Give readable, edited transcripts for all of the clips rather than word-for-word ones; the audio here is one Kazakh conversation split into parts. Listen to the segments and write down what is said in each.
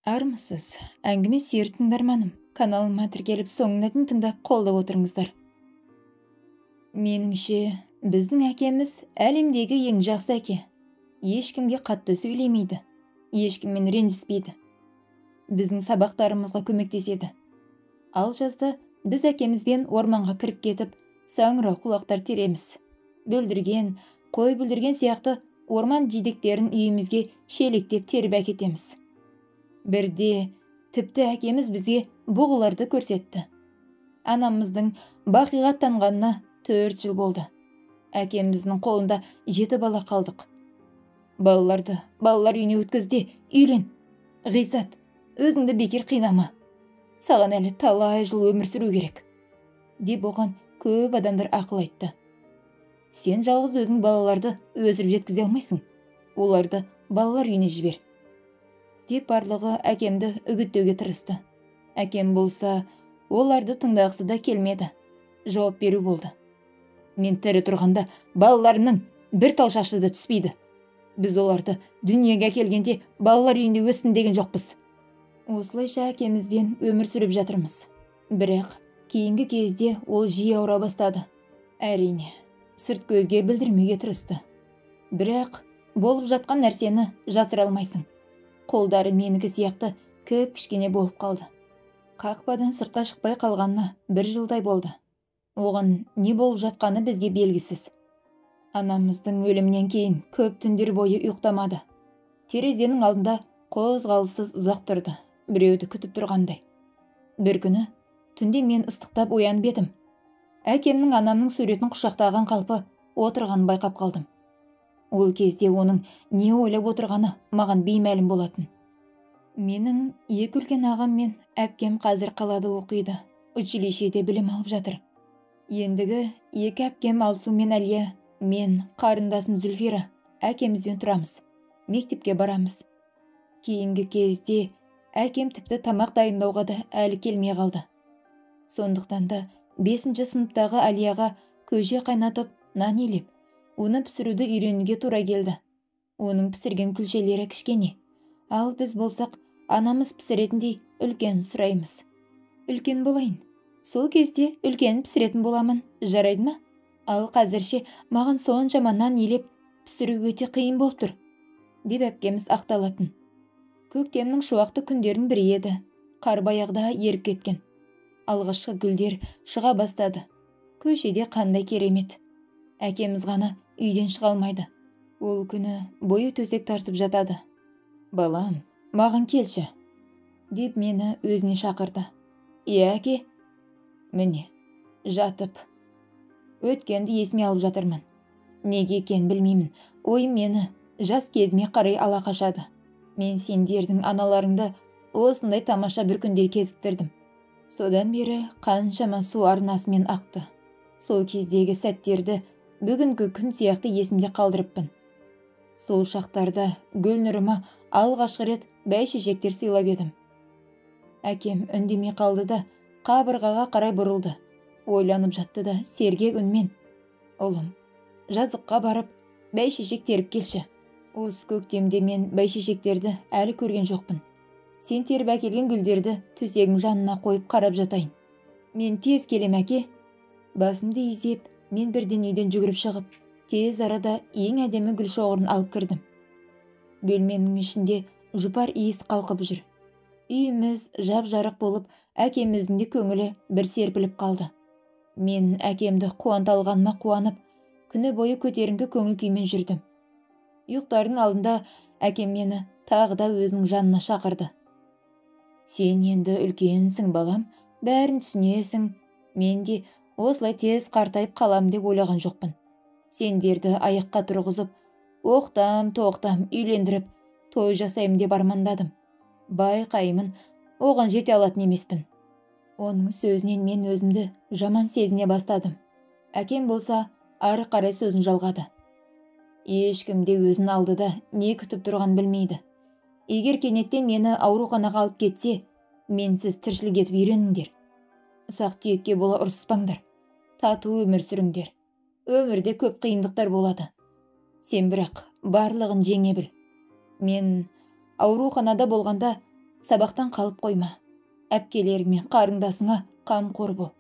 Армысыз, әңгіме сүйер тыңдарманым. Каналыма тіркеліп соңына дейін тыңдап қолдап отырыңыздар. Меніңше, біздің әкеміз әлемдегі ең жақсы әке. Ешкімге қатты сөйлемейді, ешкіммен ренжіспейді. Біздің сабақтарымызға көмектеседі. Ал жазда біз әкемізбен орманға кіріп кетіп, саңырау құлақтар тереміз. Бүлдірген, қой бүлдірген сияқты орман жидектерін үйімізге шелектеп теріп әкетеміз. Бірде тіпті әкеміз бізге бұғыларды көрсетті. Анамыздың бақиға аттанғанына 4 жыл болды. Әкеміздің қолында 7 бала қалдық. Балаларды балалар үйіне өткізде, үйлен. Ғизат, өзіңді бекер қинама. Саған әлі талай жыл өмір сүру керек. Деп оған көп адамдар ақыл айтты. Сен жалғыз өзің балаларды өсіріп жеткізе алмайсың. Оларды балалар үйіне жібер. Деп барлығы әкемді үгіттеуге тырысты. Әкем болса, оларды тыңдағысы да келмеді. Жауап беру болды. Мен тірі тұрғанда балаларымның бір тал шашы да түспейді. Біз оларды дүниеге әкелгенде балалар үйінде өссін деген жоқпыз. Осылайша әкемізбен өмір сүріп жатырмыз. Бірақ кейінгі кезде ол жиі ауыра бастады. Әрине, сырт көзге білдірмеуге тырысты. Бірақ болып жатқан нәрсені жасыра алмайсың. Қолдары менікі сияқты кішкене болып қалды. Қақпадан сыртқа шықпай қалғанына 1 жылдай болды. Оған не болып жатқаны бізге белгісіз. Анамыздың өлімінен кейін көп түндер бойы ұйықтамады. Терезенің алдында қозғалыссыз ұзақ тұрды, біреуді күтіп тұрғандай. Бір күні түнде мен ыстықтап оянып едім. Әкемнің анамның суретін құшақтаған қалпы отырғанын байқап қалдым. Ол кезде оның не ойлап отырғаны маған беймәлім болатын. Менің 2 үлкен ағам мен әпкем қазір қалада оқиды. Училищеде білім алып жатыр. Ендігі 2 әпкем Алсу мен Әлия, мен қарындасым Зүлфира әкемізбен тұрамыз. Мектепке барамыз. Кейінгі кезде әкем тіпті тамақ дайындауға да әлі келмей қалды. Сондықтан да 5-ші сыныптағы Әлияға көже қайнатып, нан илеп, оны пісіруді үйренуге тура келді. Оның пісірген күлшелері кішкене. Ал біз болсақ, анамыз пісіретіндей үлкен сұраймыз. Үлкен болайын. Сол кезде үлкен пісіретін боламын, жарайды ма? Ал қазірше маған соншама нан илеп пісіру өте қиын болып тұр, деп әпкеміз ақталатын. Көктемнің шуақты күндерін бірі еді. Қар баяғыда еріп кеткен. Алғашқы гүлдер шыға бастады. Көшеде қандай керемет. Әкеміз ғана үйден шыға алмайды. Ол күні бойы төсек тартып жатады. Балам, маған келші, деп мені өзіне шақырды. Иә, әке. Міне, жатып. Өткенді есіме алып жатырмын. Неге екен білмеймін. Ойым мені жас кезіме қарай ала қашады. Мен сендердің аналарыңды осындай тамаша бір күнде кезіктірдім. Содан бері қаншама су арнасымен ақты. Сол кездегі сәттерді бүгінгі күн сияқты есімде қалдырыппын. Сол шақтарда Гүлнұрыма алғашқы рет бәйшешектер сыйлап едім. Әкем үндемей қалды да қабырғаға қарай бұрылды. Ойланып жатты да сергек үнмен: ұлым, жазыққа барып бәйшешек теріп келші. Осы көктемде мен бәйшешектерді әлі көрген жоқпын. Сен теріп әкелген гүлдерді төсегім жанына қойып қарап жатайын. Мен тез келем, әке. Басымды изеп, мен бірден үйден жүгіріп шығып, тез арада ең әдемі гүл шоғырын алып кірдім. Бөлменің ішінде жұпар иіс қалқып жүр. Үйіміз жап-жарық болып, әкеміздің де көңілі бір серпіліп қалды. Мен әкемді қуанта алғаныма қуанып, күні бойы көтеріңкі көңіл күймен жүрдім. Ұйықтардың алдында әкем мені тағы да өзінің жанына шақырды. Сен енді үлкенсің, балам, бәрін түсінесің. Мен де осылай тез қартайып қалам деп ойлаған жоқпын. Сендерді аяққа тұрғызып, оқтам-тоқтам үйлендіріп, той жасаймын деп армандадым. Байқаймын, оған жете алатын емеспін. Оның сөзінен мен өзімді жаман сезіне бастадым. Әкем болса, ары қарай сөзін жалғады. Ешкім де өзін алдыда не күтіп тұрған білмейді. Егер кенеттен мені ауруханаға алып кетсе, менсіз тіршілік етіп үйреніңдер. Ұсақ түйекке бола ұрсыспаңдар. Тату өмір сүріңдер. Өмірде көп қиындықтар болады. Сен бірақ барлығын жеңе біл. Мен ауруханада болғанда Сабақтан қалып қойма. Әпкелерің мен қарындасыңа қамқор бол.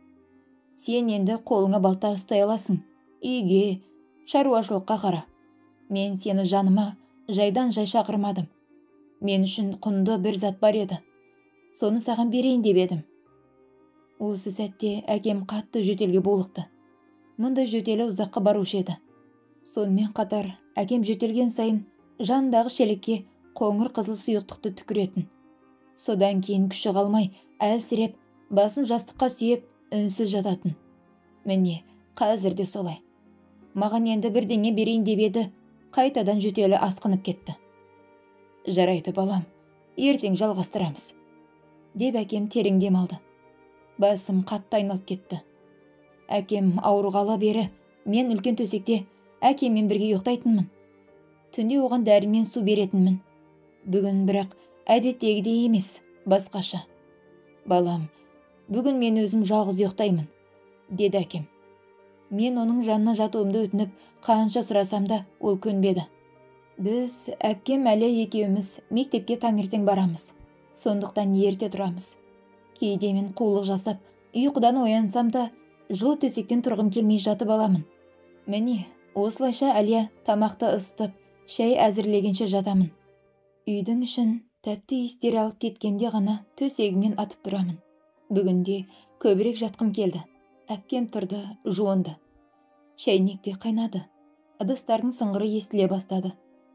Сен енді қолыңа балта ұстай аласың. Үйге, шаруашылыққа қара. Мен сені жаныма жайдан жай шақырмадым. Мен үшін құнды бір зат бар еді. Соны саған берейін деп едім. Осы сәтте әкем қатты жөтелге булықты. Мұндай жөтелі ұзаққа барушы еді. Сонымен қатар әкем жөтелген сайын жандағы шелекке қоңыр қызыл сұйықтықты түкіретін. Содан кейін күші қалмай әлсіреп, басын жастыққа сүйеп, үнсіз жататын. Міне, қазір де солай. Маған енді бірдеңе берейін деп еді, қайтадан жөтелі асқынып кетті. Жарайды балам, ертең жалғастырамыз, деп әкем терең дем алды. Басым қатты айналып кетті. Әкем ауырғалы бері мен үлкен төсекте әкеммен бірге ұйықтайтынмын. Түнде оған дәрі мен су беретінмін. Бүгін бірақ әдеттегідей емес, басқаша. Балам, бүгін мен өзім жалғыз ұйықтаймын, деді әкем. Мен оның жанына жатуымды өтініп, қанша сұрасам да ол көнбеді. Біз әпкем әлі екеуміз мектепке таңертең барамыз. Сондықтан ерте тұрамыз. Кейде мен қулық жасап, ұйқыдан оянсам да, жылы төсектен тұрғым келмей жатып аламын. Міне, осылайша Әлия тамақты ысытып, шай әзірлегенше жатамын. Үйдің ішін тәтті иістер алып кеткенде ғана төсегімнен атып тұрамын. Бүгінде көбірек жатқым келді. Әпкем тұрды, жуынды. Шәйнекте қайнады. Ыдыстардың сыңғыры естіле бастады.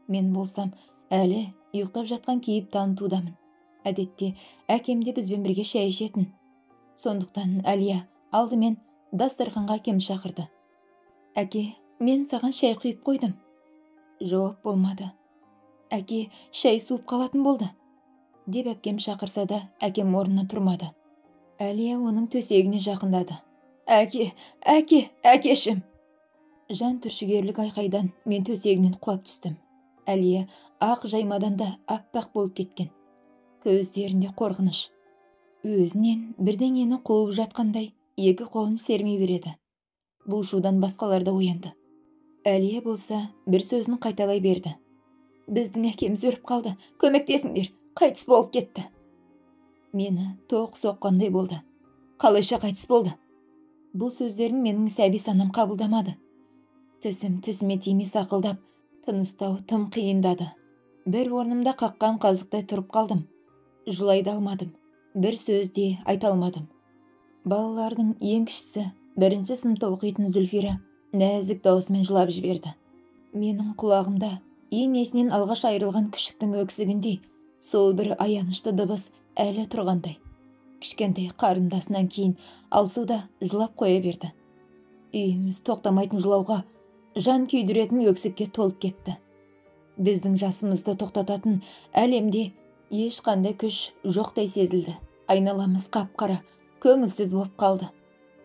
Мен болсам, әлі ұйықтап жатқан кейіп танытудамын. Әдетте, әкемде бізбен бірге шәй ішетін. Сондықтан Әлия алдымен дастарханға әкем шақырды. Әке, мен саған шәй құйып қойдым. Жауап болмады. Әке, шәй суып қалатын болды, деп әпкем шақырса да, әкем орнына тұрмады. Әлия оның төсегіне жақындады. Әкешім! Жан түршігерлік айқайдан мен төсегінен құлап түстім. Әлия ақ жаймадан да аппақ болып кеткен. Көздерінде қорқыныш. Өзінен бірдеңені қуып жатқандай екі қолын сермей береді. Бұл шудан басқалар да оянды. Әлия болса бір сөзін қайталай берді. Біздің әкеміз өліп қалды, көмектесіңдер, қайтыс болып кетті. Мені тоқ соққандай болды. Қалайша қайтыс болды? Бұл сөздерін менің сәби санам қабылдамады. Тісіме тимей сақылдап, тыныстау тым қиындады. Бір орнымда қаққан қазықтай тұрып қалдым. Жылай да алмадым. Бір сөз де айта алмадым. Балалардың ең кішісі, бірінші сыныпта оқитын Зүлфира нәзік даусымен жылап жіберді. Менің құлағымда енесінен алғаш айырылған күшіктің өксігіндей сол бір аянышты дыбыс әлі тұрғандай. Кішкентай қарындасынан кейін Алсуда жылап қоя берді. Үйіміз тоқтамайтын жылауға, жан күйдіретін өксікке толып кетті. Біздің жасымызды тоқтататын әлемде ешқандай күш жоқтай сезілді. Айналамыз қап-қара, көңілсіз болып қалды.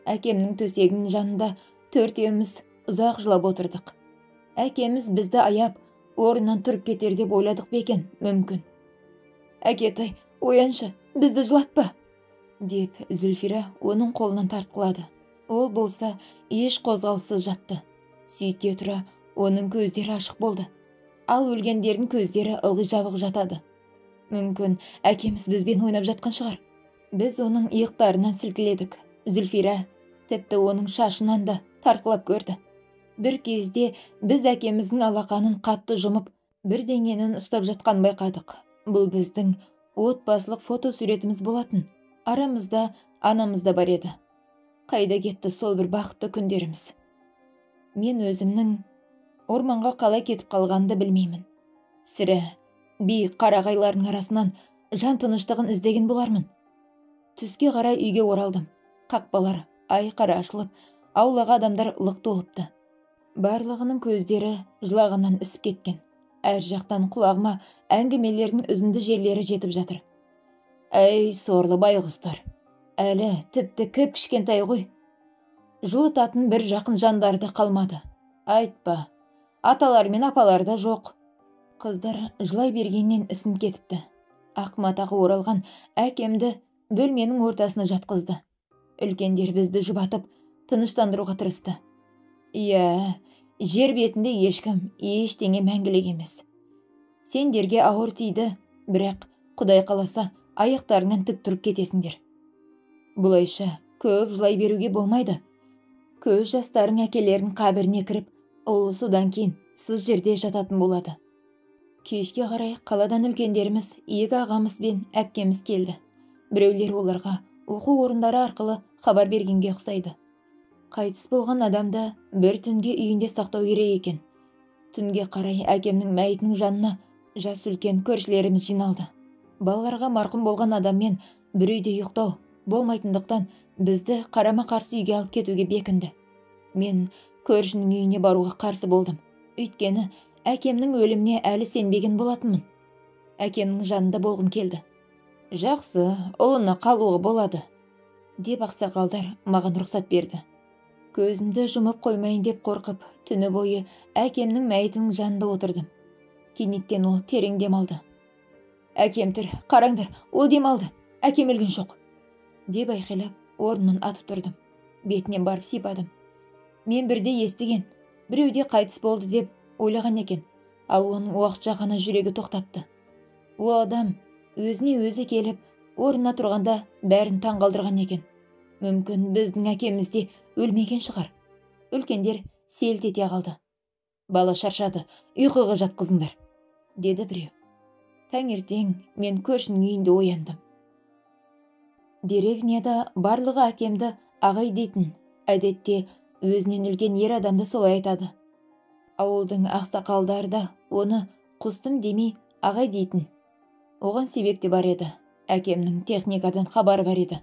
Әкемнің төсегінің жанында төртеуміз ұзақ жылап отырдық. Әкеміз бізді аяп, орнынан тұрып кетер деп ойладық бекен, мүмкін. Әкетай, ояншы, бізді жылатпа, деп Зүлфира оның қолынан тартқылады. Ол болса еш қозғалыссыз жатты. Сөйте тұра, оның көздері ашық болды. Ал өлгендердің көздері ылғи жабық жатады. Мүмкін әкеміз бізбен ойнап жатқан шығар. Біз оның иықтарынан сілкіледік. Зүлфира тіпті оның шашынан да тартқылап көрді. Бір кезде біз әкеміздің алақанын қатты жұмып, бірдеңенің ұстап жатқан байқадық. Бұл біздің отбасылық фотосуретіміз болатын. Арамызда анамыз да бар еді. Қайда кетті сол бір бақытты күндеріміз? Мен өзімнің орманға қалай кетіп қалғанды білмеймін. Сірә, биік қарағайлардың арасынан жан тыныштығын іздеген болармын. Түске қарай үйге оралдым. Қақпалар айқара ашылып, аулаға адамдар лық толыпты. Барлығының көздері жылағаннан ісіп кеткен. Әр жақтан құлағыма әңгімелердің үзінді жерлері жетіп жатыр. Әй, сорлы байғұстар, әлі тіпті кіп-кішкентай ғой. Жылытатын бір жақын жандарды қалмады. Айтпа, аталар мен апалар да жоқ. Қыздар жылай бергеннен ісін кетіпті. Ақ матағы оралған әкемді бөлменің ортасына жатқызды. Үлкендер бізді жұбатып, тыныштандыруға тырысты. Иә, жер бетінде ешкім, ештеңе мәңгілік емес. Сендерге ауыр тиді, бірақ Құдай қаласа аяқтарыңнан тік тұрып кетесіңдер. Бұлайша көп жылай беруге болмайды. Көз жастарың әкелерінің қабіріне кіріп, ол содан кейін сыз жерде жататын болады. Кешке қарай қаладан үлкендеріміз, екі ағамыз бен әпкеміз келді. Біреулер оларға оқу орындары арқылы хабар бергенге ұқсайды. Қайтыс болған адамды бір түнге үйінде сақтау керек екен. Түнге қарай әкемнің мәйітінің жанына жас үлкен көршілеріміз жиналды. Балаларға марқұм болған адаммен бір үйде ұйықтау болмайтындықтан бізді қарама-қарсы үйге алып кетуге бекінді. Мен көршінің үйіне баруға қарсы болдым. Өйткені әкемнің өліміне әлі сенбеген болатынмын. Әкемнің жанында болғым келді. Жақсы, ұлына қалуға болады, деп ақсақалдар маған рұқсат берді. Көзімді жұмып қоймайын деп қорқып, түні бойы әкемнің мәйітінің жанында отырдым. Кенеттен ол терең демалды. Әкем тір, қараңдар, ол демалды, әкем өлген жоқ, деп айқайлап, орнынан атып тұрдым. Бетінен барып сипадым. Мен бірде естіген, біреуде қайтыс болды деп ойлаған екен, ал оның уақытша ғана жүрегі тоқтапты. Ол адам өзіне өзі келіп, орнына тұрғанда бәрін таңғалдырған екен. Мүмкін біздің әкеміз де өлмеген шығар. Үлкендер селт ете қалды. Бала шаршады, ұйқыға жатқызыңдар, деді біреу. Таңертең мен көршінің үйінде ояндым. Деревняда барлығы әкемді ағай дейтін, әдетте өзінен үлкен ер адамды солай айтады. Ауылдың ақсақалдары да оны құстым демей ағай дейтін. Оған себеп те бар еді. Әкемнің техникадан хабары бар еді.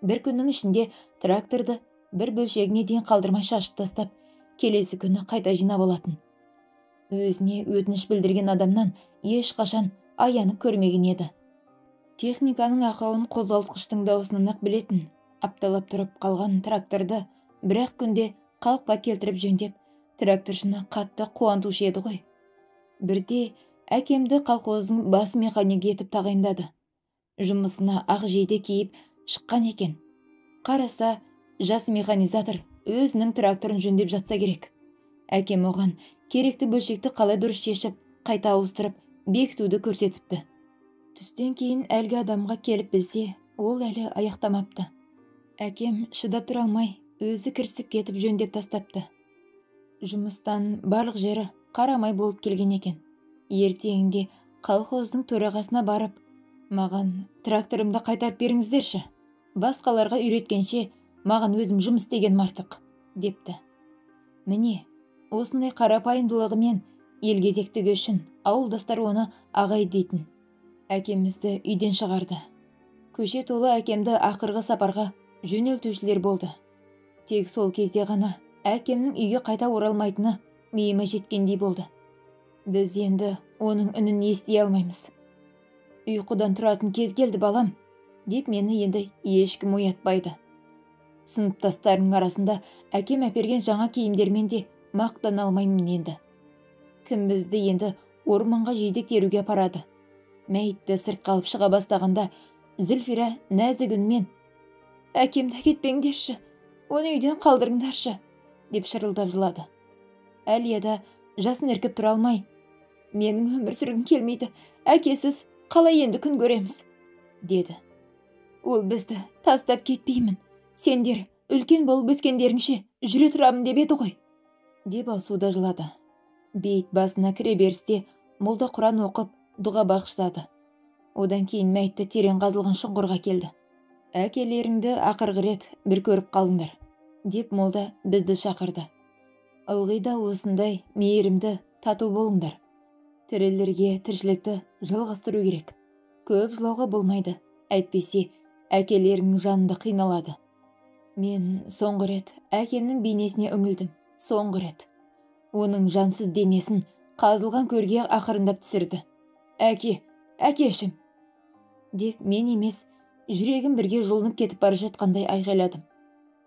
Бір күннің ішінде тракторды бір бөлшегіне дейін қалдырмай шашып тастап, келесі күні қайта жинап алатын. Өзіне өтініш білдірген адамнан ешқашан аянып көрмеген еді. Техниканың ақауын қозғалтқыштың даусынан-ақ білетін. Апталап тұрып қалған тракторды бір-ақ күнде қалыпқа келтіріп жөндеп, тракторшыны қатты қуантушы еді ғой. Бірде әкемді колхоздың бас механигі етіп тағайындады. Жұмысына ақ жейде киіп шыққан екен. Қараса, жас механизатор өзінің тракторын жөндеп жатса керек. Әкем оған керекті бөлшекті қалай дұрыс шешіп, қайта ауыстырып, бекітуді көрсетіпті. Түстен кейін әлгі адамға келіп білсе, ол әлі аяқтамапты. Әкем шыдап тұра алмай, өзі кірісіп кетіп жөндеп тастапты. Жұмыстан барлық жері қарамай болып келген екен. Ертеңінде колхоздың төрағасына барып, маған тракторымды қайтарып беріңіздерші. Басқаларға үйреткенше, маған өзім жұмыс істеген артық, депті. Міне, осындай қарапайымдылығымен елгезектігі үшін ауылдастар оны ағай дейтін. Әкемізді үйден шығарды. Көше толы әкемді ақырғы сапарға жөнелтушілер болды. Тек сол кезде ғана әкемнің үйге қайта оралмайтыны миыма жеткендей болды. Біз енді оның үнін ести алмаймыз. Ұйқыдан тұратын кез келді балам, деп мені енді ешкім оятпайды. Сыныптастарының арасында әкем әперген жаңа киімдермен де мақтана алмаймын енді. Кім бізді енді орманға жидек теруге апарады. Мәйітті сыртқа алып шыға бастағанда Зүлфира нәзік үнмен: «Әкемді кетпеңдерші, оны үйден қалдырыңдаршы», деп шырылдап жылады. Әлияда жасын еркіп тұра алмай: «Менің өмір сүргім келмейді, әкесіз қалай енді күн көреміз», деді. «Ол бізді тастап кетпеймін, сендер үлкен болып өскендеріңше жүре тұрамын деп еді ғой», деп алсуда жылады. Бейіт басына кіре берісте молда Құран оқып, дұға бағыштады. Одан кейін мәйітті терең қазылған шұңқырға келді. «Әкелеріңді ақырғы рет бір көріп қалыңдар», деп молда бізді шақырды. «Ылғи да осындай мейірімді тату болыңдар. Тірілерге тіршілікті жалғастыру керек. Көп жылауға болмайды, әйтпесе әкелеріңнің жанында қиналады». Мен соңғы рет әкемнің бейнесіне үңілдім. Соңғы рет. Оның жансыз денесін қазылған көрге ақырындап түсірді. Әкешім, деп мен емес, жүрегім бірге жолынып кетіп бара жатқандай айғайладым.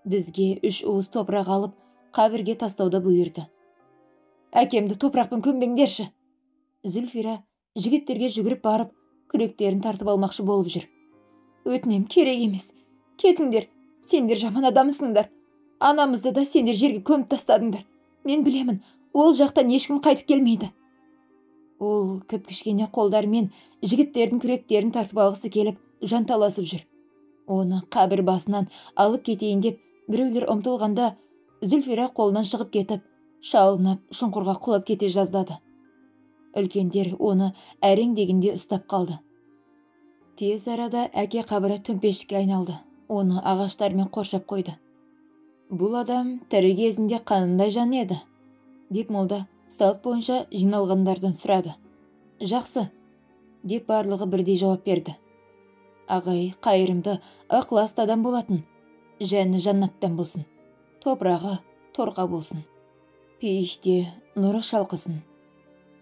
Бізге 3 уыс топырақ алып, қабірге тастауды бұйырды. «Әкемді топырақпен көмбеңдерші». Зүлфира жігіттерге жүгіріп барып, күректерін тартып алмақшы болып жүр. «Өтінем, керек емес. Кетіңдер, сендер жаман адамсыңдар. Анамызды да сендер жерге көміп тастадыңдар. Мен білемін, ол жақтан ешкім қайтып келмейді». Ол кіп-кішкене қолдармен жігіттердің күректерін тартып алғысы келіп, жанталасып жүр. Оны қабір басынан алып кетейін деп біреулер ұмтылғанда, Зүлфира қолынан шығып кетіп, шалынып шұңқырға құлап кете жаздады. Үлкендер оны әрең дегенде ұстап қалды. Тез арада әке қабірі төмпешікке айналды. Оны ағаштармен қоршап қойды. Бұл адам тірі кезінде қандай жан еді? Деп молда салт бойынша жиналғандардан сұрады. Жақсы, деп барлығы бірдей жауап берді. Ағай қайырымды, ықыласты адам болатын. Жәні жаннаттан болсын. Топырағы торқа болсын. Пейіште нұры шалқысын.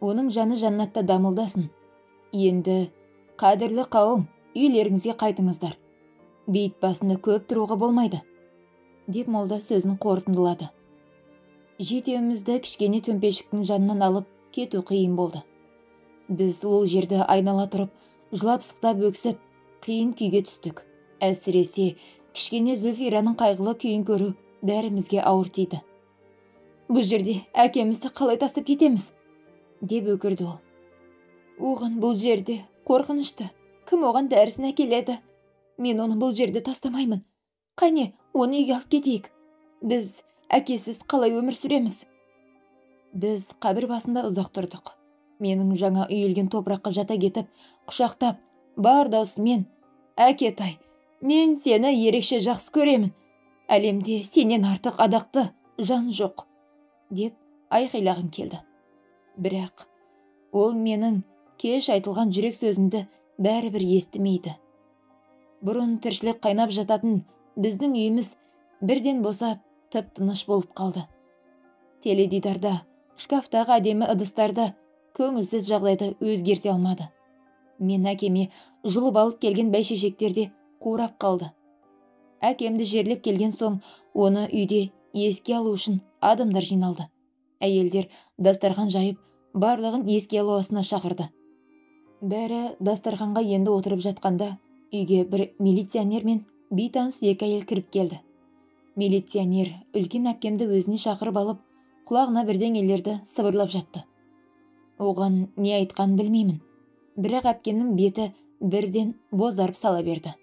Оның жаны жаннатта дамылдасын. Енді қадірлі қауым, үйлеріңізге қайтыңыздар. Бейіт басында көп тұруға болмайды, деп молда сөзін қорытындылады. Жетеумізді кішкене төмпешіктің жанынан алып кету қиын болды. Біз ол жерді айнала тұрып, жылап-сықтап өксіп, қиын күйге түстік. Әсіресе кішкене Зүлфираның қайғылы күйін көру бәрімізге ауыр тиді. Бұл жерде әкемізді қалай тастап кетеміз? Деп өкірді ол. Оған бұл жерде қорқынышты. Кім оған дәрісін әкеледі? Мен оны бұл жерде тастамаймын. Қане, оны үйге алып кетейік. Біз әкесіз қалай өмір сүреміз? Біз қабір басында ұзақ тұрдық. Менің жаңа үйілген топыраққа жата кетіп, құшақтап, бар даусымен, әкетай, мен сені ерекше жақсы көремін. Әлемде сенен артық адақты жан жоқ, деп айқайлағым келді. Бірақ ол менің кеш айтылған жүрек сөзімді бәрібір естімейді. Бұрын тіршілік қайнап жататын біздің үйіміз бірден босап, тып-тыныш болып қалды. Теледидарда, шкафтағы әдемі ыдыстарды көңілсіз жағдайды өзгерте алмады. Мен әкеме жұлып алып келген бәйшешектерде қурап қалды. Әкемді жерлеп келген соң, оны үйде еске алу үшін адамдар жиналды. Әйелдер дастархан жайып, барлығын еске алуасына шақырды. Бәрі дастарханға енді отырып жатқанда, үйге бір милиционер мен бейтаныс екі әйел кіріп келді. Милиционер үлкен әпкемді өзіне шақырып алып, құлағына бірдеңелерді сыбырлап жатты. Оған не айтқанын білмеймін. Бірақ әпкемнің беті бірден бозарып сала берді.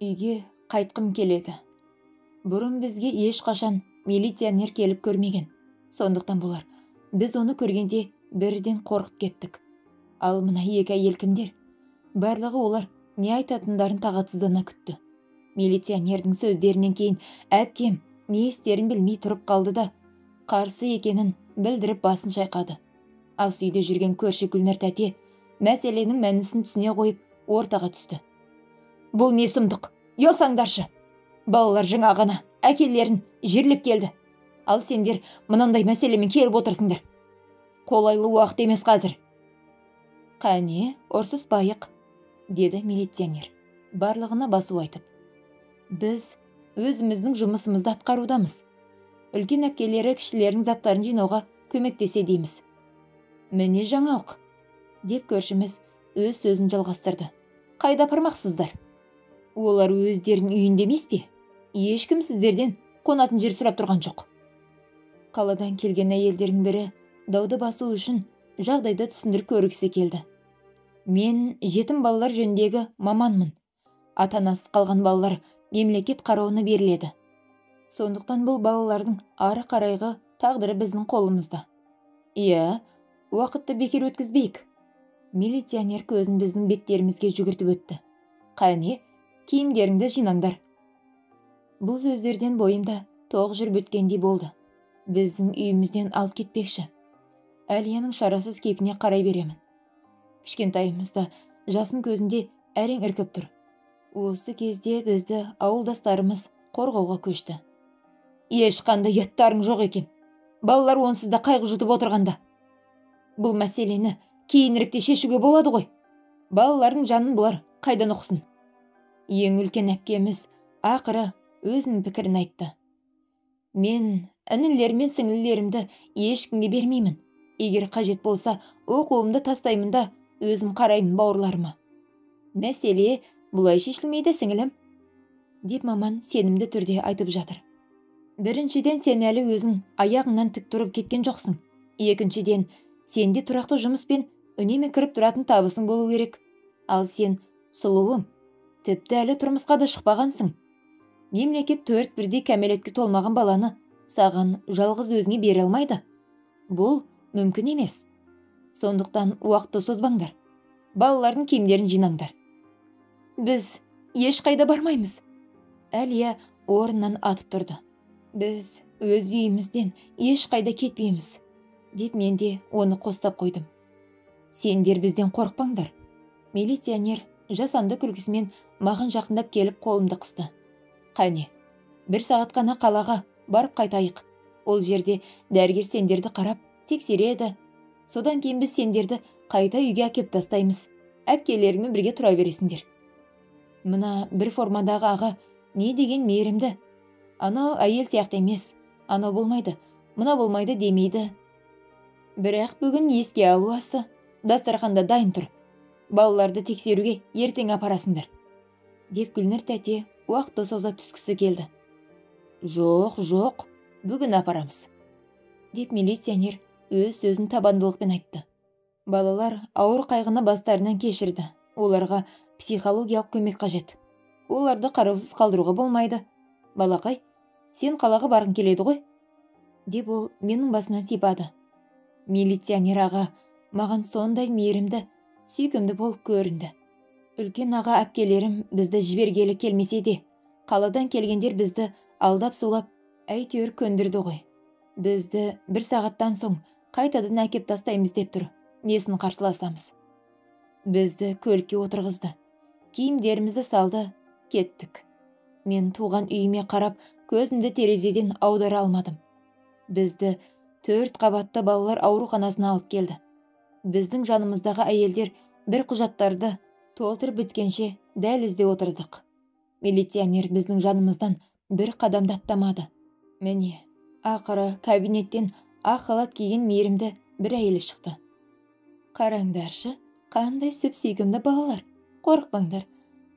Үйге қайтқым келеді. Бұрын бізге ешқашан милиционер келіп көрмеген. Сондықтан болар, біз оны көргенде бірден қорқып кеттік. Ал мына екі әйел кімдер? Барлығы олар не айтатындарын тағатсыздана күтті. Милиционердің сөздерінен кейін әпкем не істерін білмей тұрып қалды да, қарсы екенін білдіріп басын шайқады. Ас үйде жүрген көрші Гүлнәр тәте мәселенің мәнісін түсіне қойып ортаға түсті. Бұл не сұмдық? Ұялсаңдаршы. Балалар жаңа ғана әкелерін жерлеп келді. Ал сендер мынандай мәселемен келіп отырсыңдар. Қолайлы уақыт емес қазір. Қане, ұрсыспайық, деді милиционер, барлығына басу айтып. Біз өзіміздің жұмысымызды атқарудамыз. Үлкен әпкелері кішілердің заттарын жинауға көмектесе дейміз. Міне жаңалық, деп көршіміз өз сөзін жалғастырды. Қайда апармақсыздар? Олар өздерінің үйінде емес пе? Ешкім сіздерден қонатын жер сұрап тұрған жоқ. Қаладан келген әйелдердің бірі дауды басу үшін жағдайды түсіндіріп көргісі келді. Мен жетім балалар жөніндегі маманмын. Ата-анасыз қалған балалар мемлекет қарауына беріледі. Сондықтан бұл балалардың ары қарайғы тағдыры біздің қолымызда. Иә, уақытты бекер өткізбейік. Милиционер көзін біздің беттерімізге жүгіртіп өтті. Қане, киімдеріңді жинаңдар. Бұл сөздерден бойымда тоқ жүріп өткендей болды. Біздің үйімізден алып кетпекші. Әлияның шарасыз кейпіне қарай беремін. Кішкентайымызда жасын көзінде әрең іркіп тұр. Осы кезде бізді ауылдастарымыз қорғауға көшті. Ешқандай ұяттарың жоқ екен. Балалар онсыз да қайғы жұтып отырғанда. Бұл мәселені кейініректе шешуге болады ғой. Балалардың жанын бұлар қайдан ұқсын? Ең үлкен әпкеміз ақыры өзінің пікірін айтты. Мен інілер мен сіңлілерімді ешкімге бермеймін. Егер қажет болса, оқуымды тастаймын да өзім қараймын бауырларыма. Мәселе бұлай шешілмейді, сіңілім, деп маман сенімді түрде айтып жатыр. Біріншіден, сен әлі өзің аяғыңнан тік тұрып кеткен жоқсың. Екіншіден, сенде тұрақты жұмыс пен үнемі кіріп тұратын табысың болу керек. Ал сен сұлуым, тіпті әлі тұрмысқа да шықпағансың. Мемлекет 4 бірдей кәмелетке толмаған баланы саған жалғыз өзіңе бере алмайды. Бұл мүмкін емес. Сондықтан уақытты созбаңдар. Балалардың киімдерін жинаңдар. Біз ешқайда бармаймыз. Әлия орнынан атып тұрды. Біз өз үйімізден ешқайда кетпейміз, деп мен де оны қостап қойдым. Сендер бізден қорықпаңдар. Милиционер жасанды күлкісімен маған жақындап келіп қолымды қысты. Қане, 1 сағат қана қалаға барып қайтайық. Ол жерде дәрігер сендерді қарап, тексереді. Содан кейін біз сендерді қайта үйге әкеп тастаймыз. Әпкелеріңмен бірге тұра бересіңдер. Мына бір формадағы аға не деген мейірімді. Анау әйел сияқты емес. Анау болмайды, мына болмайды демейді. Бірақ бүгін еске алу асы. Дастарханда дайын тұр. Балаларды тексеруге ертең апарасыңдар. Деп Гүлнұр тәте уақытты соза түскісі келді. Жоқ, бүгін апарамыз. Деп милиционер өз сөзін табандылықпен айтты. Балалар ауыр қайғыны бастарынан кешірді. Оларға психологиялық көмек қажет. Оларды қараусыз қалдыруға болмайды. Балақай, сен қалаға барғың келеді ғой? Деп ол менің басынан сипады. Милиционер аға маған сондай мейірімді, сүйкімді болып көрінді. Үлкен аға әпкелерім бізді жібергелі келмесе де, қаладан келгендер бізді алдап-сулап, әйтеуір көндірді ғой. Бізді 1 сағаттан соң қайтадан әкеп тастаймыз деп тұр. Несін қарсыласамыз? Бізді көлікке отырғызды. Киімдерімізді салды, кеттік. Мен туған үйіме қарап, көзімді терезеден аудара алмадым. Бізді 4 қабатты балалар ауруханасына алып келді. Біздің жанымыздағы әйелдер бір құжаттарды толтырып біткенше дәлізде отырдық. Милиционер біздің жанымыздан бір қадамды аттамады. Міне, ақыры кабинеттен ақ халат киген мейірімді бір әйел шықты. Қараңдаршы, қандай сүп-сүйкімді балалар. Қорықпаңдар.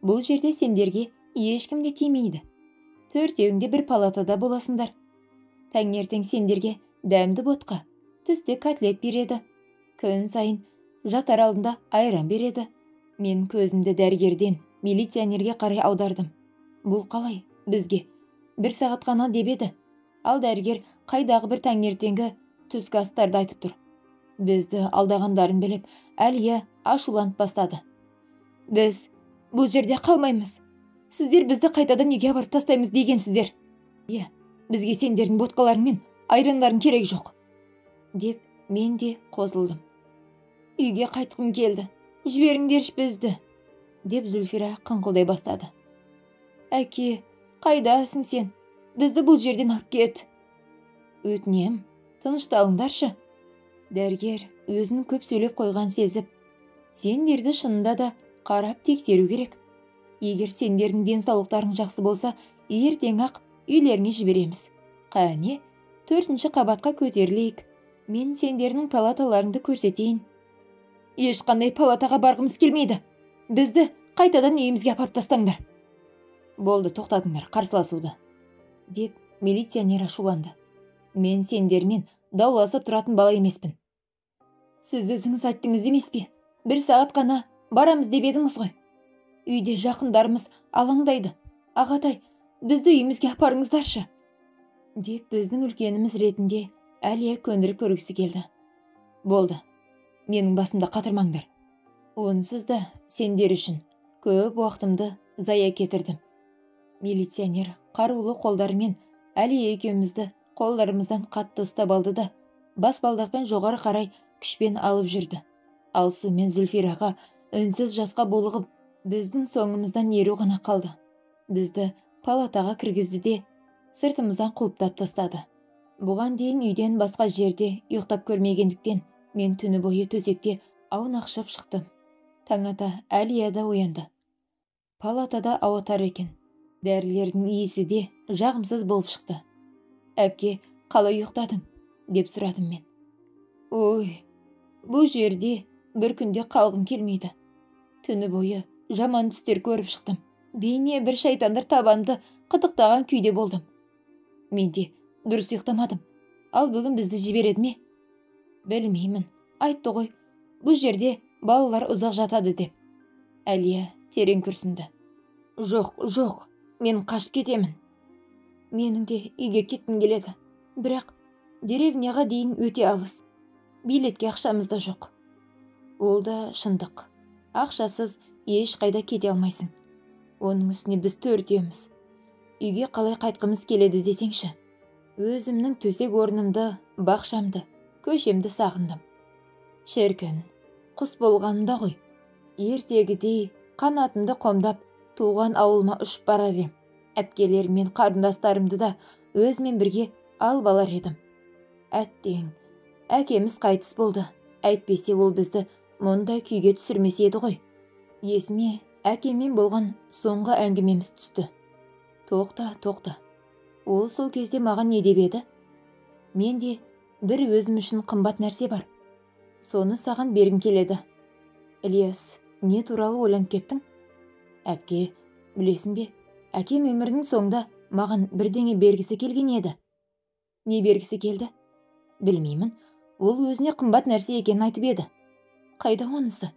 Бұл жерде сендерге ешкім де тимейді. 4-еуіңде бір палатада боласыңдар. Таңертең сендерге дәмді ботқа, түсте котлет береді. Күн сайын жатар алдында айран береді. Мен көзімді дәрігерден милиционерге қарай аудардым. Бұл қалай бізге 1 сағат қана деп еді. Ал дәрігер қайдағы бір таңертеңгі түскі астарды айтып тұр. Бізді алдағандарын біліп, Әлия ашуланып бастады. Біз бұл жерде қалмаймыз. Сіздер бізді қайтадан үйге апарып тастаймыз дегенсіздер. Бізге сендердің ботқаларың мен айрандарың керек жоқ. Деп мен де қосылдым. Үйге қайтқым келді. Жіберіңдерші бізді. Деп Зүлфира қыңқылдай бастады. Әке, қайдасың сен? Бізді бұл жерден алып кет. Өтінем, тынышталыңдаршы. Дәрігер өзінің көп сөйлеп қойған сезіп, сендерді шынында да қарап тексеру керек. Егер сендердің денсаулықтарың жақсы болса, ертең ақ үйлеріңе жібереміз. Қане, 4-ші қабатқа көтерілейік. Мен сендердің палаталарыңды көрсетейін. Ешқандай палатаға барғымыз келмейді. Бізді қайтадан үйімізге апарып тастаңдар. Болды, тоқтатыңдар қарсыласуды. Деп милиционер ашуланды. Мен сендермен дауласып тұратын бала емеспін. Сіз өзіңіз айттыңыз емес пе? 1 сағат қана барамыз деп едіңіз ғой. Үйде жақындарымыз алаңдайды. Ағатай, бізді үйімізге апарыңыздаршы. Деп біздің үлкеніміз ретінде Әлия көндіріп көргісі келді. Болды, менің басымда қатырмаңдар. Онсыз да сендер үшін көп уақытымды зая кетірдім. Милиционер қарулы қолдарымен Әлия екеумізді қолдарымыздан қатты ұстап алды да, баспалдақпен жоғары қарай күшпен алып жүрді. Алсу мен Зүлфираға үнсіз жасқа булығып, біздің соңымыздан еру ғана қалды. Бізді палатаға кіргізді де, сыртымыздан құлыптап тастады. Бұған дейін үйден басқа жерде ұйықтап көрмегендіктен, мен түні бойы төсекте аунақшып шықтым. Таң ата Әлия да оянды. Палатада ауатар екен. Дәрілердің иісі де жағымсыз болып шықты. Әпке, қалай ұйықтадың? Деп сұрадым мен. Ой, бұл жерде бір күнде қалғым келмейді. Түні бойы жаман түстер көріп шықтым. Бейне бір шайтандар табанды қытықтаған күйде болдым. Мен де дұрыс ұйықтамадым. Ал бүгін бізді жібереді ме? Білмеймін. Айтты ғой, бұл жерде балалар ұзақ жатады деп. Әлия терең күрсінді. Жоқ, мен қашып кетемін. Менің де үйге кеткім келеді. Бірақ деревняға дейін өте алыс. Билетке ақшамыз да жоқ. Ол да шындық. Ақшасыз ешқайда кете алмайсың. Оның үстіне біз төртеуміз. Үйге қалай қайтқымыз келеді десеңші. Өзімнің төсек орнымды, бақшамды, көшемді сағындым. Шіркін, құс болғанымда ғой. Ертегідей қанатымды қомдап, туған ауылыма ұшып барар ем. Әпкелер мен қарындастарымды да өзімен бірге алып алар едім. Әттең, әкеміз қайтыс болды. Әйтпесе ол бізді мұндай күйге түсірмес еді ғой. Есіме әкеммен болған соңғы әңгімеміз түсті. Тоқта. Ол сол кезде маған не деп еді? Менде бір өзім үшін қымбат нәрсе бар. Соны саған бергім келеді. Ілияс, не туралы ойланып кеттің? Әпке, білесің бе, әкем өмірінің соңында маған бірдеңе бергісі келген еді. Не бергісі келді? Білмеймін, ол өзіне қымбат нәрсе екенін айтып еді. Қайда онысы?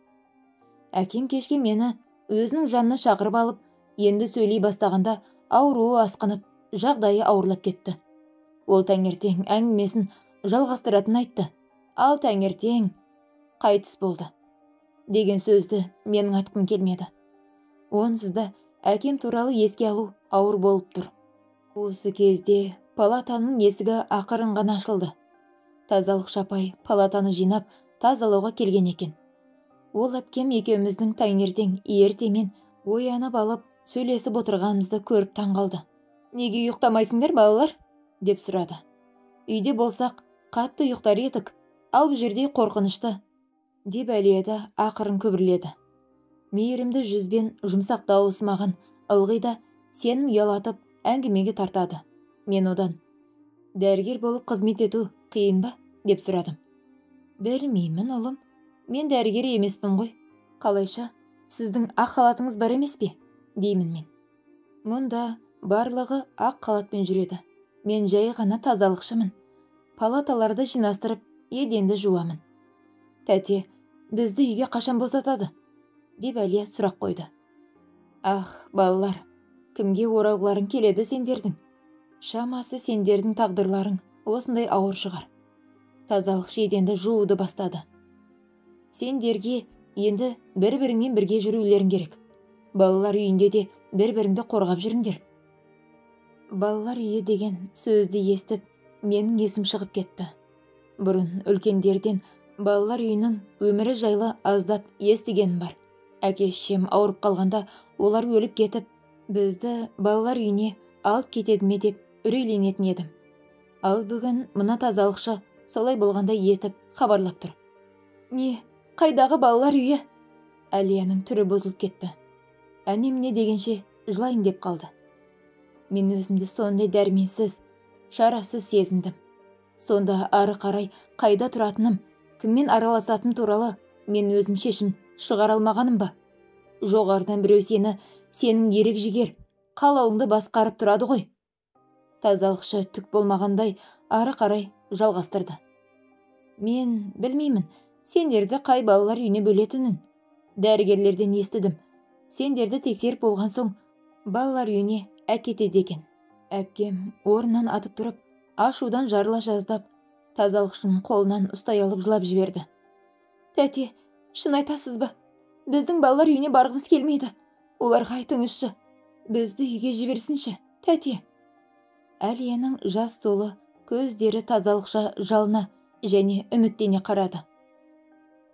Әкем кешке мені өзінің жанына шақырып алып, енді сөйлей бастағанда ауруы асқынып, жағдайы ауырлап кетті. Ол таңертең әңгімесін жалғастыратын айтты. Ал таңертең қайтыс болды деген сөзді менің айтқым келмеді. Онсыз да әкем туралы еске алу ауыр болып тұр. Осы кезде палатаның есігі ақырын ғана ашылды. Тазалық шапай палатаны жинап тазалауға келген екен. Ол әпкем екеуміздің таңертең ертемен оянып алып сөйлесіп отырғанымызды көріп таңғалды. Неге ұйықтамайсыңдар, балалар? Деп сұрады. Үйде болсақ, қатты ұйықтар едік, ал бұл жерде қорқынышты. Деп Әлия да ақырын күбірледі. Мейірімді жүзбен жұмсақ дауыс маған ылғи да сенің ұялатып әңгімеге тартады. Мен одан, дәрігер болып қызмет ету қиын ба? Деп сұрадым. Білмеймін, ұлым. Мен дәрігер емеспін ғой. Қалайша, сіздің ақ халатыңыз бар емес пе? Деймін мен. Мұнда барлығы ақ халатпен жүреді. Мен жай ғана тазалықшымын. Палаталарды жинастырып, еденді жуамын. Тәте, бізді үйге қашан босатады? Деп Әлия сұрақ қойды. Ах, балалар, кімге оралғыларың келеді сендердің? Шамасы сендердің тағдырларың осындай ауыр шығар. Тазалық еденді жууды бастады. Сендерге енді бір-біріңмен бірге жүрулерің керек. Балалар үйінде де бір-біріңді қорғап жүріңдер. Балалар үйі деген сөзді естіп, менің есім шығып кетті. Бұрын үлкендерден балалар үйінің өмірі жайлы аздап естігенім бар. Әке-шешем ауырып қалғанда олар өліп кетіп, бізді балалар үйіне алып кетеді ме деп үрейленетін едім. Ал бүгін мына тазалықшы солай болғанда етіп хабарлап тұр. Не, қайдағы балалар үйі? Әлияның түрі бұзылып кетті. Әне-міне дегенше жылайын деп қалды. Мен өзімді сондай дәрменсіз, шарасыз сезіндім. Сонда ары қарай қайда тұратыным, кіммен араласатым туралы мен өзім шешім шығара алмағаным ба? Жоғарыдан біреу сенің ерік жігер, қалауыңды басқарып тұрады ғой. Тазалықшы түк болмағандай ары қарай жалғастырды. Мен білмеймін, сендерді қай балалар үйіне бөлетінін. Дәрігерлерден естідім. Сендерді тексеріп болған соң балалар үйіне әкетеді екен. Әпкем орнынан атып тұрып, ашудан жарыла жаздап, тазалықшының қолынан ұстай алып жылап жіберді. Тәте, шын айтасыз ба? Біздің балалар үйіне барғымыз келмейді. Оларға айтыңызшы. Бізді үйге жіберсінші, тәте. Әлияның жас толы көздері тазалықша жалына және үміттене қарады.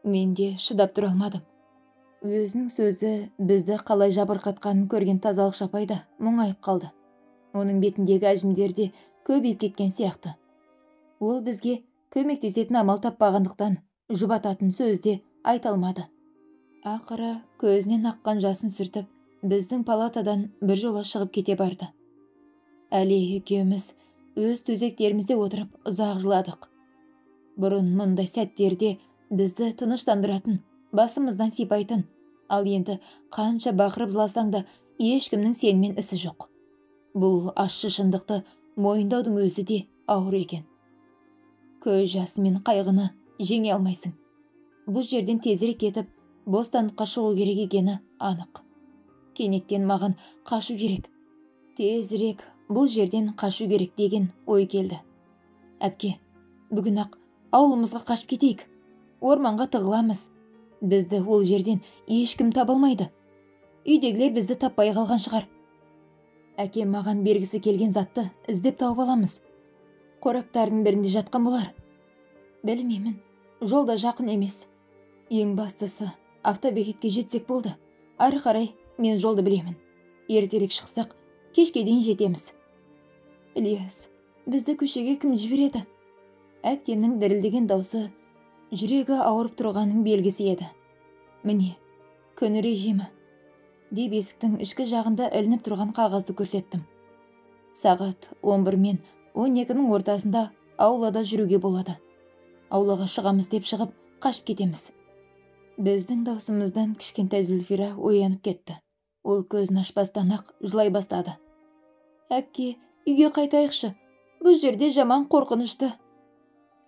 Мен де шыдап тұра алмадым. Өзінің сөзі бізді қалай жабырқатқанын көрген тазалықшы апай да мұңайып қалды. Оның бетіндегі әжімдер де көбейіп кеткен сияқты. Ол бізге көмектесетін амал таппағандықтан жұбататын сөзде айта алмады. Ақыры көзінен аққан жасын сүртіп, біздің палатадан бір жола шығып кете барды. Әлия екеуміз өз төсектерімізде отырып ұзақ жыладық. Бұрын мұндай сәттерде бізді тыныштандыратын, басымыздан сипайтын, ал енді қанша бақырып жыласаң да ешкімнің сенімен ісі жоқ. Бұл ащы шындықты мойындаудың өзі де ауыр екен. Көз жасы мен қайғыны жеңе алмайсың. Бұл жерден тезірек кетіп, бостандыққа шығу керек екені анық. Кенеттен маған қашу керек. Тезірек бұл жерден қашу керек деген ой келді. Әпке, бүгін ақ ауылымызға қашып кетейік. Орманға тығыламыз. Бізді ол жерден ешкім таба алмайды. Үйдегілер бізді таппай қалған шығар. Әкем маған бергісі келген затты іздеп тауып аламыз. Қораптардың бірінде жатқан болар. Білмеймін, жолда жақын емес. Ең бастысы, автобекетке жетсек болды. Ары қарай мен жолды білемін. Ертерек шықсақ, кешке дейін жетеміз. Ілияс, бізді көшеге кім жібереді? Әпкемнің дірілдеген даусы жүрегі ауырып тұрғанның белгісі еді. Міне, күн режимі. Деп есіктің ішкі жағында ілініп тұрған қағазды көрсеттім. Сағат 11 мен 12-нің ортасында аулада жүруге болады. Аулаға шығамыз деп шығып, қашып кетеміз. Біздің даусымыздан кішкентай Зүлфира оянып кетті. Ол көзін ашпастан-ақ жылай бастады. Әпке, үйге қайтайықшы. Бұл жерде жаман қорқынышты.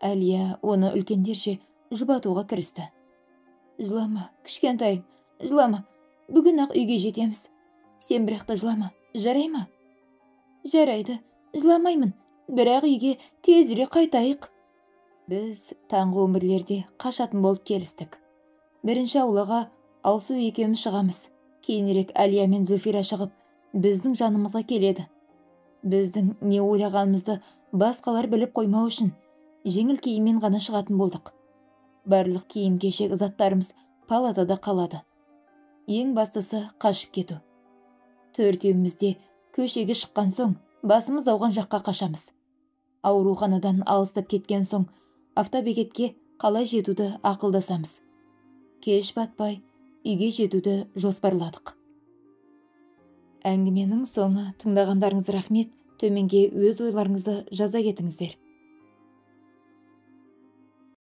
Әлия оны үлкендерше жұбатуға кірісті. Жылама, кішкентайым, жылама. Бүгін ақ үйге жетеміз. Сен бірақта жылама, жарай ма? Жарайды, жыламаймын. Бірақ үйге тезірек қайтайық. Біз таңғы 11-лерде қашатын болып келістік. Бірінші аулаға Алсу екеуміз шығамыз. Кейінірек Әлия мен Зүлфира шығып, біздің жанымызға келеді. Біздің не ойлағанымызды басқалар біліп қоймау үшін жеңіл киіммен ғана шығатын болдық. Барлық киім-кешек заттарымыз палатада қалады. Ең бастысы қашып кету. Төртеуміз де көшеге шыққан соң басымыз ауған жаққа қашамыз. Ауруханадан алыстап кеткен соң автобекетке қалай жетуді ақылдасамыз. Кеш батпай үйге жетуді жоспарладық. Әңгіменің соңы. Тыңдағандарыңыз рахмет. Төменге өз ойларыңызды жаза кетіңіздер.